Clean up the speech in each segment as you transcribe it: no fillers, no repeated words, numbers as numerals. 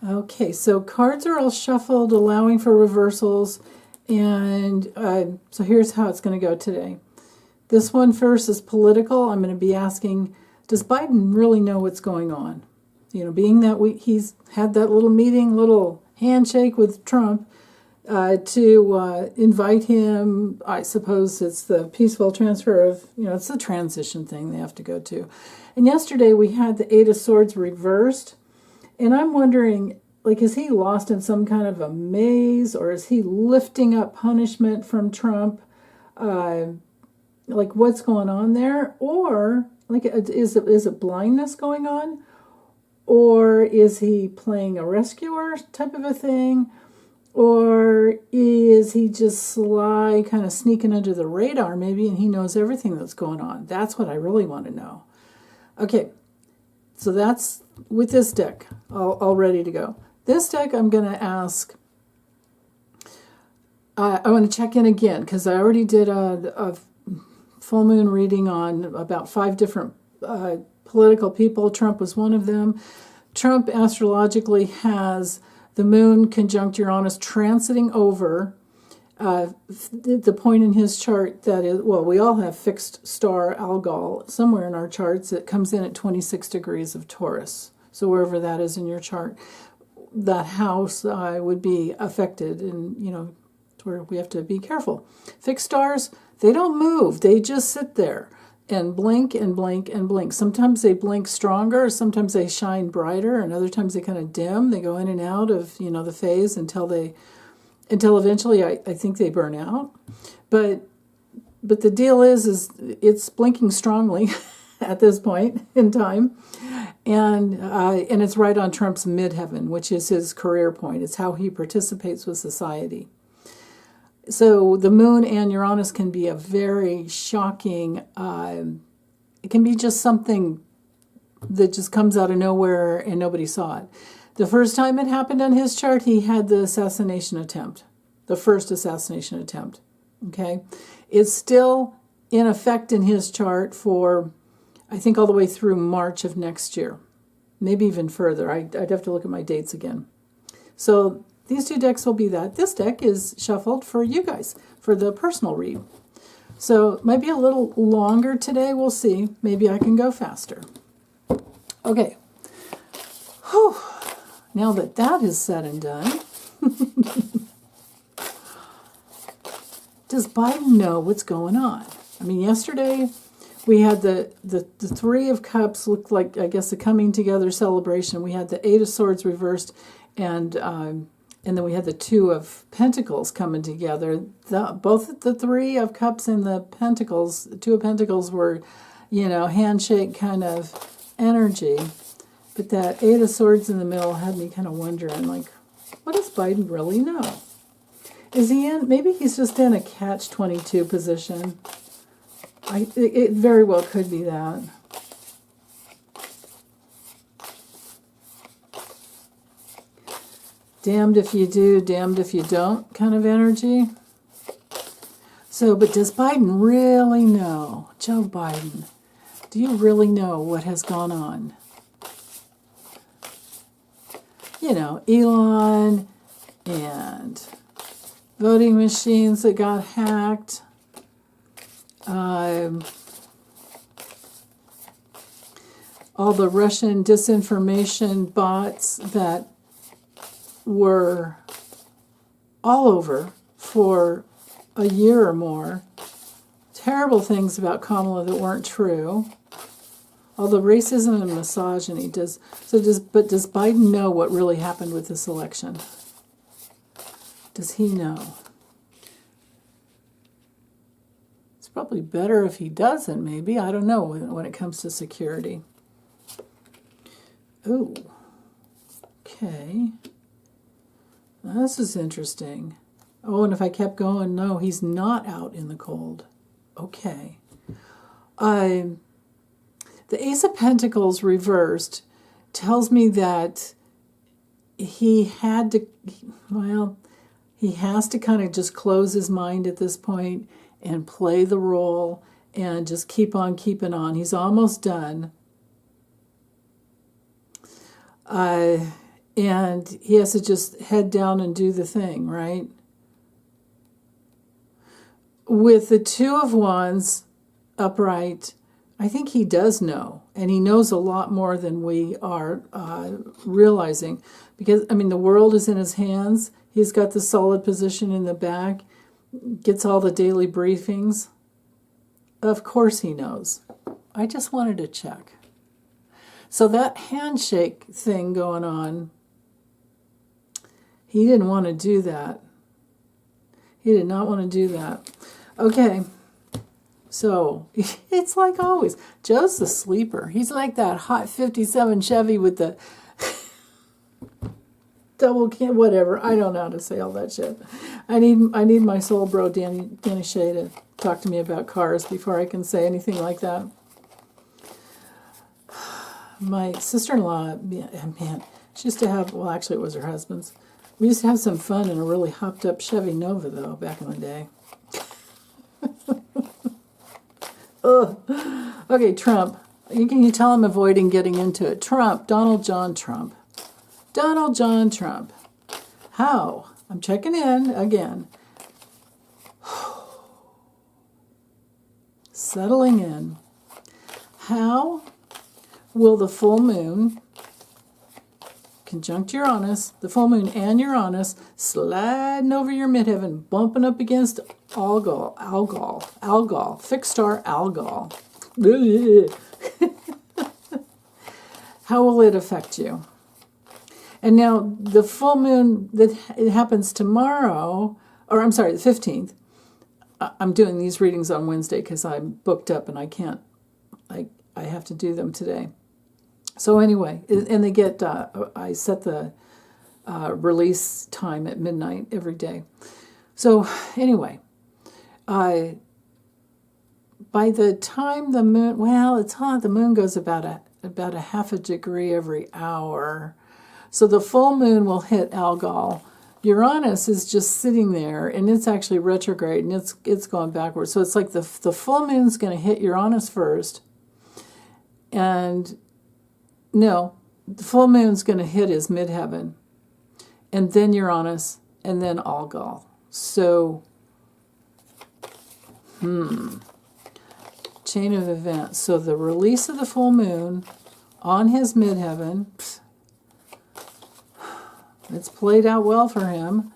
Okay, so cards are all shuffled, allowing for reversals, and so here's how it's going to go today. This one first is political. I'm going to be asking, does Biden really know what's going on? You know, being that he's had that little meeting, little handshake with Trump to invite him. I suppose it's the peaceful transfer of, it's the transition thing they have to go to. And yesterday we had the Eight of Swords reversed. And I'm wondering, is he lost in some kind of a maze, or is he lifting up punishment from Trump? What's going on there? Or, is it blindness going on? Or is he playing a rescuer type of a thing? Or is he just sly, kind of sneaking under the radar maybe, and he knows everything that's going on? That's what I really want to know. Okay, so that's with this deck, all ready to go. This deck, I'm going to ask, I want to check in again, because I already did a full moon reading on about 5 different political people. Trump was one of them. Trump astrologically has the moon conjunct Uranus transiting over the point in his chart that is, we all have fixed star Algol somewhere in our charts. It comes in at 26 degrees of Taurus. So wherever that is in your chart, that house would be affected, and where we have to be careful. Fixed stars, they don't move. They just sit there and blink and blink and blink. Sometimes they blink stronger, sometimes they shine brighter, and other times they kind of dim. They go in and out of, the phase until eventually I think they burn out. But the deal is it's blinking strongly at this point in time. And it's right on Trump's midheaven, which is his career point. It's how he participates with society. So the moon and Uranus can be a very shocking, it can be just something that just comes out of nowhere and nobody saw it. The first time it happened on his chart, he had the assassination attempt, the first assassination attempt, okay? It's still in effect in his chart for, I think, all the way through March of next year, maybe even further. I'd have to look at my dates again. So these 2 decks will be that. This deck is shuffled for you guys, for the personal read. So it might be a little longer today. We'll see. Maybe I can go faster. Okay. Whew. Now that is said and done, does Biden know what's going on? I mean, yesterday we had the 3 of Cups looked like, I guess, a coming together celebration. We had the 8 of Swords reversed, and then we had the 2 of Pentacles coming together. Both the 3 of Cups and the Pentacles, 2 of Pentacles were, handshake kind of energy. But that 8 of Swords in the middle had me kind of wondering, what does Biden really know? Is he in, maybe he's just in a catch-22 position. It very well could be that. Damned if you do, damned if you don't kind of energy. So, but does Biden really know? Joe Biden, do you really know what has gone on? Elon and voting machines that got hacked. All the Russian disinformation bots that were all over for a year or more. Terrible things about Kamala that weren't true. All the racism and misogyny. Does Biden know what really happened with this election? Does he know? It's probably better if he doesn't, maybe. I don't know when it comes to security. Oh, okay. Now, this is interesting. Oh, and if I kept going, no, he's not out in the cold. Okay. The Ace of Pentacles reversed tells me that he had to, he has to kind of just close his mind at this point and play the role and just keep on keeping on. He's almost done. and he has to just head down and do the thing, right? With the Two of Wands upright, I think he does know, and he knows a lot more than we are realizing, because, I mean, the world is in his hands. He's got the solid position in the back, gets all the daily briefings. Of course he knows. I just wanted to check. So that handshake thing going on, he didn't want to do that. He did not want to do that. Okay. So, it's like always. Joe's the sleeper. He's like that hot 57 Chevy with the double can, whatever. I don't know how to say all that shit. I need my soul bro, Danny Shea, to talk to me about cars before I can say anything like that. My sister-in-law, man, she used to have, well, actually it was her husband's. We used to have some fun in a really hopped-up Chevy Nova, though, back in the day. Ugh. Okay, Trump. Can you tell I'm avoiding getting into it? Trump, Donald John Trump. Donald John Trump. How? I'm checking in again. Settling in. How will the full moon, conjunct Uranus, the full moon and Uranus, sliding over your midheaven, bumping up against Algol, fixed star Algol. How will it affect you? And now the full moon, that it happens tomorrow, or I'm sorry, the 15th. I'm doing these readings on Wednesday because I'm booked up and I can't, I have to do them today. So anyway, and they get, I set the release time at midnight every day. So anyway, by the time the moon, well, it's hot. The moon goes about a half a degree every hour. So the full moon will hit Algol. Uranus is just sitting there, and it's actually retrograde, and it's going backwards. So it's like the full moon's going to hit Uranus first, and no, the full moon's going to hit his midheaven, and then Uranus, and then Algol. So, chain of events. So the release of the full moon on his midheaven, it's played out well for him.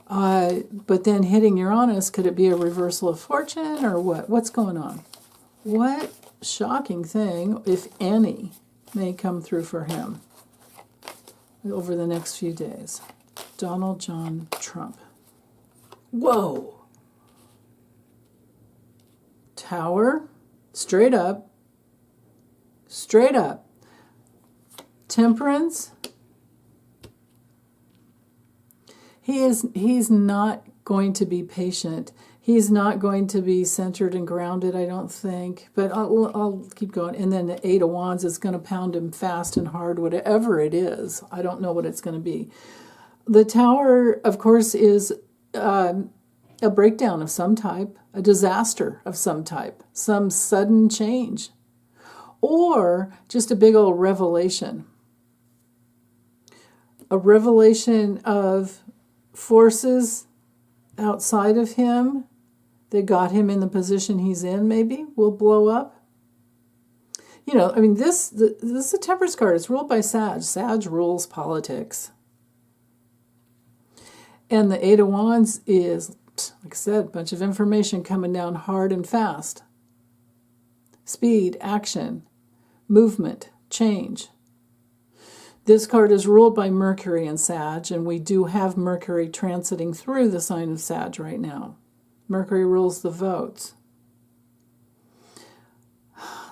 But then hitting Uranus, could it be a reversal of fortune or what? What's going on? What shocking thing, if any, may come through for him over the next few days? Donald John Trump. Whoa. Tower, straight up. Temperance. He's not going to be patient. He's not going to be centered and grounded, I don't think. But I'll keep going. And then the Eight of Wands is going to pound him fast and hard, whatever it is. I don't know what it's going to be. The Tower, of course, is a breakdown of some type, a disaster of some type, some sudden change, or just a big old revelation. A revelation of forces outside of him that got him in the position he's in, maybe, will blow up. You know, I mean, this is a Temperance card. It's ruled by Sag. Sag rules politics. And the Eight of Wands is, like I said, a bunch of information coming down hard and fast. Speed, action, movement, change. This card is ruled by Mercury and Sag, and we do have Mercury transiting through the sign of Sag right now. Mercury rules the votes.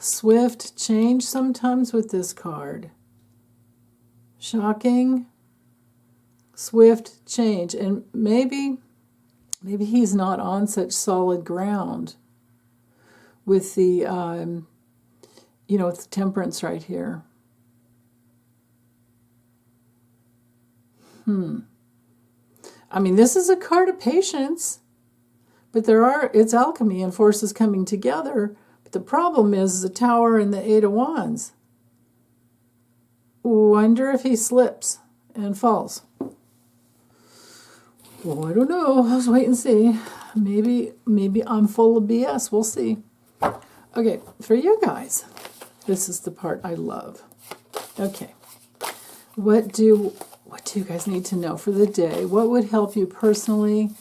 Swift change sometimes with this card. Shocking. Swift change. And maybe he's not on such solid ground with the, with the Temperance right here. I mean, this is a card of patience, but it's alchemy and forces coming together. But the problem is the Tower and the Eight of Wands. Wonder if he slips and falls. Well, I don't know. Let's wait and see. Maybe I'm full of BS. We'll see. Okay, for you guys, this is the part I love. Okay, what do you guys need to know for the day? What would help you personally?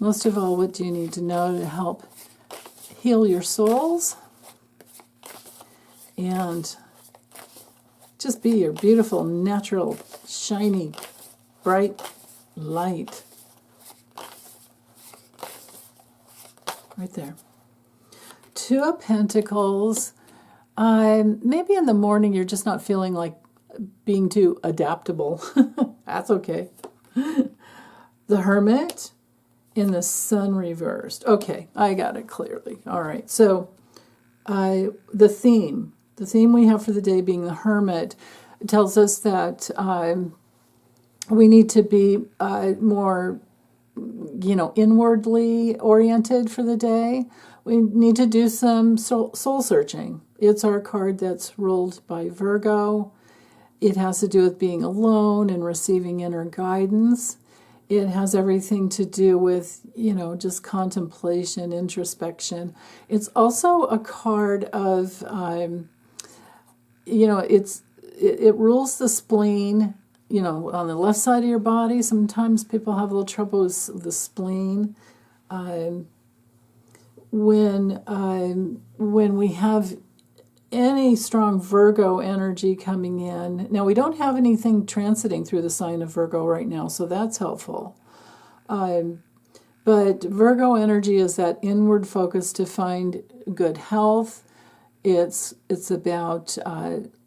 Most of all, what do you need to know to help heal your souls and just be your beautiful, natural, shiny, bright light? Right there. Two of Pentacles. Maybe in the morning you're just not feeling like being too adaptable. That's okay. The Hermit in the Sun reversed. Okay, I got it clearly. All right. So the theme we have for the day being the Hermit tells us that we need to be more, inwardly oriented for the day. We need to do some soul searching. It's our card that's ruled by Virgo. It has to do with being alone and receiving inner guidance. It has everything to do with, just contemplation, introspection. It's also a card of, it rules the spleen, on the left side of your body. Sometimes people have a little trouble with the spleen. When we have any strong Virgo energy coming in, now we don't have anything transiting through the sign of Virgo right now, so that's helpful. But Virgo energy is that inward focus to find good health. It's about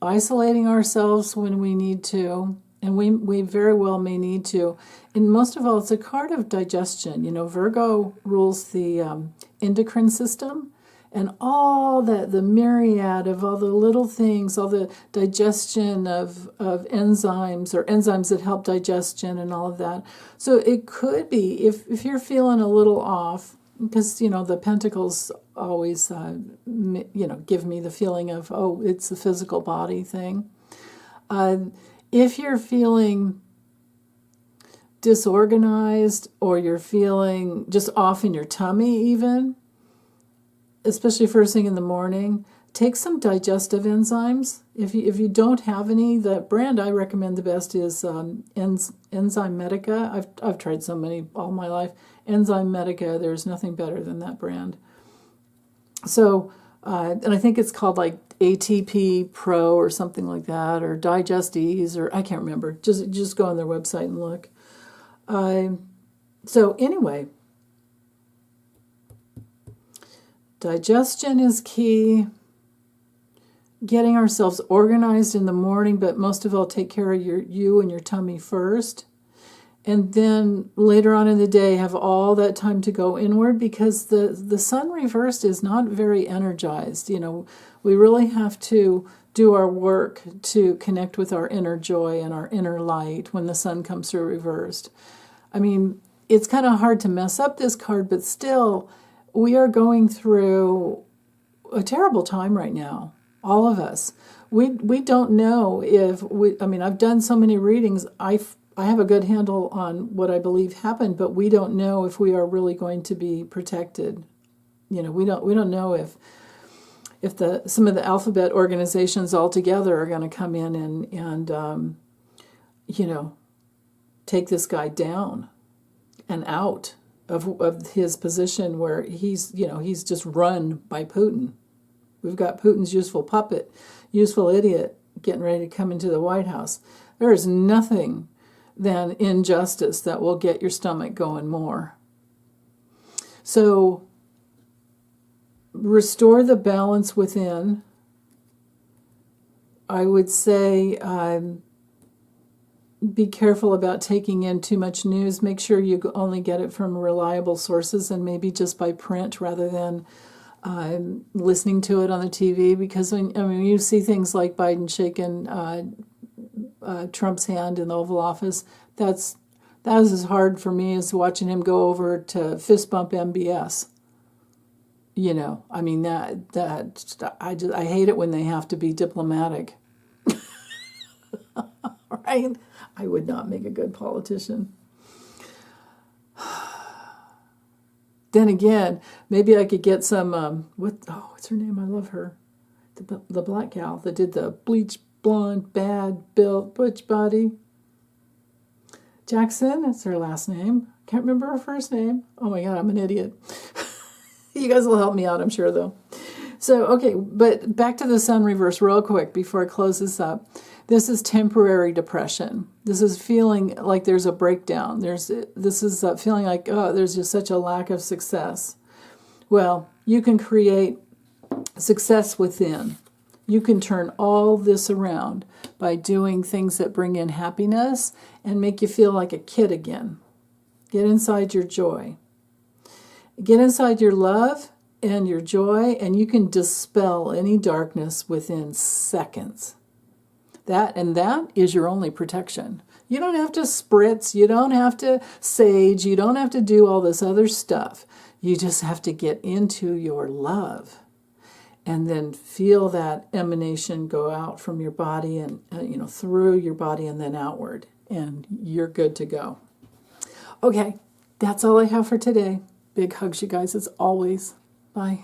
isolating ourselves when we need to, and we very well may need to. And most of all, it's a card of digestion. Virgo rules the endocrine system, and all the myriad of all the little things, all the digestion of enzymes or enzymes that help digestion and all of that. So it could be, if you're feeling a little off, because, the Pentacles always, give me the feeling of, it's the physical body thing. If you're feeling disorganized or you're feeling just off in your tummy even, especially first thing in the morning, take some digestive enzymes. If you don't have any, the brand I recommend the best is Enzyme Medica. I've tried so many all my life. Enzyme Medica, there's nothing better than that brand. So, and I think it's called like ATP Pro or something like that, or Digest-Ease, or I can't remember. Just go on their website and look. So anyway, digestion is key. Getting ourselves organized in the morning, but most of all, take care of you and your tummy first. And then later on in the day, have all that time to go inward, because the sun reversed is not very energized. We really have to do our work to connect with our inner joy and our inner light when the sun comes through reversed. I mean, it's kind of hard to mess up this card, but still, we are going through a terrible time right now, all of us. We don't know if I've done so many readings. I have a good handle on what I believe happened, but we don't know if we are really going to be protected. We don't know if some of the alphabet organizations all together are going to come in and take this guy down and out of his position where he's just run by Putin. We've got Putin's useful puppet, useful idiot getting ready to come into the White House. There is nothing than injustice that will get your stomach going more. So restore the balance within. I would say be careful about taking in too much news. Make sure you only get it from reliable sources, and maybe just by print rather than listening to it on the TV. Because when you see things like Biden shaking Trump's hand in the Oval Office, that was as hard for me as watching him go over to fist bump MBS. I hate it when they have to be diplomatic. Right? I would not make a good politician. Then again, maybe I could get some, what's her name? I love her. The black gal that did the bleach blonde, bad built, butch body. Jackson, that's her last name. Can't remember her first name. Oh my God, I'm an idiot. You guys will help me out, I'm sure, though. So, okay, but back to the sun reverse real quick before I close this up. This is temporary depression. This is feeling like there's a breakdown. This is feeling like, oh, there's just such a lack of success. Well, you can create success within. You can turn all this around by doing things that bring in happiness and make you feel like a kid again. Get inside your joy. Get inside your love and your joy, and you can dispel any darkness within seconds. That is your only protection. You don't have to spritz, you don't have to sage, you don't have to do all this other stuff. You just have to get into your love and then feel that emanation go out from your body and through your body and then outward, and you're good to go. Okay, that's all I have for today. Big hugs, you guys, as always. Bye.